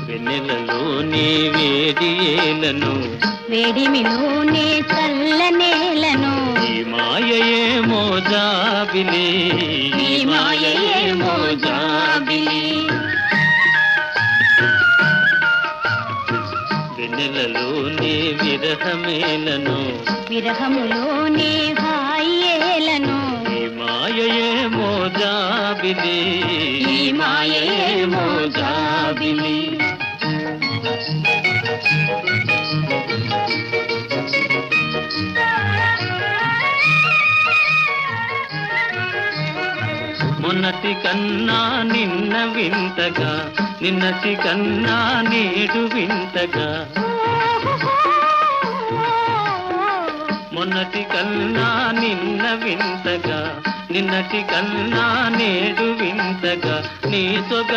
వెన్నెలలోనే వేడియేలను వేడిమిలోనే చల్లనేలను ఈ మాయయేమో జాబిలి ఈ మాయయేమో జాబిలి వెన్నెలలోనే విరహమేలను విరహములోనే హాయేలను ఈ మాయయేమో జాబిలి ఈ మాయయేమో జాబిలి మొన్నటి కన్నా నిన్న వింతగా నిన్నటి కన్నా నేడు వింతగా మొన్నటి కన్నా నిన్న వింతగా నిన్నటి కన్నా నేడు వింతగా నీ సొగ